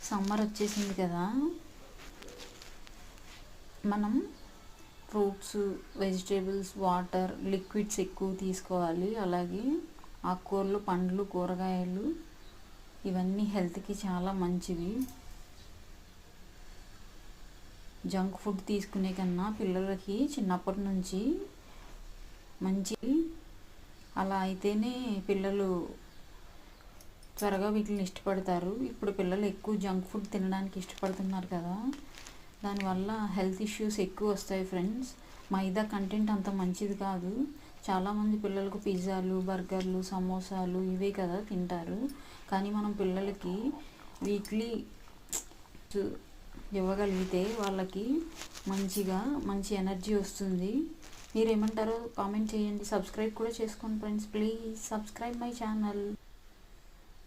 Summer వచ్చేసింది కదా, మనం ఫ్రూట్స్, వెజిటేబుల్స్, వాటర్, లిక్విడ్స్ ఎక్కువ తీసుకోవాలి. అలాగే ఆకుకూరలు, పండ్లు, కూరగాయలు ఇవన్నీ హెల్త్కి చాలా మంచివి. జంక్ ఫుడ్ తీసుకునే కన్నా పిల్లలకి చిన్నప్పటి నుంచి మంచి అలా అయితేనే పిల్లలు త్వరగా వీటిని ఇష్టపడతారు. ఇప్పుడు పిల్లలు ఎక్కువ జంక్ ఫుడ్ తినడానికి ఇష్టపడుతున్నారు కదా, దానివల్ల హెల్త్ ఇష్యూస్ ఎక్కువ వస్తాయి ఫ్రెండ్స్. మైదా కంటెంట్ అంత మంచిది కాదు. చాలామంది పిల్లలకు పిజ్జాలు, బర్గర్లు, సమోసాలు ఇవే కదా తింటారు. కానీ మనం పిల్లలకి వీక్లీ ఇవ్వగలిగితే వాళ్ళకి మంచి ఎనర్జీ వస్తుంది. మీరేమంటారో కామెంట్ చేయండి. సబ్స్క్రైబ్ కూడా చేసుకోండి friends. Please subscribe my channel.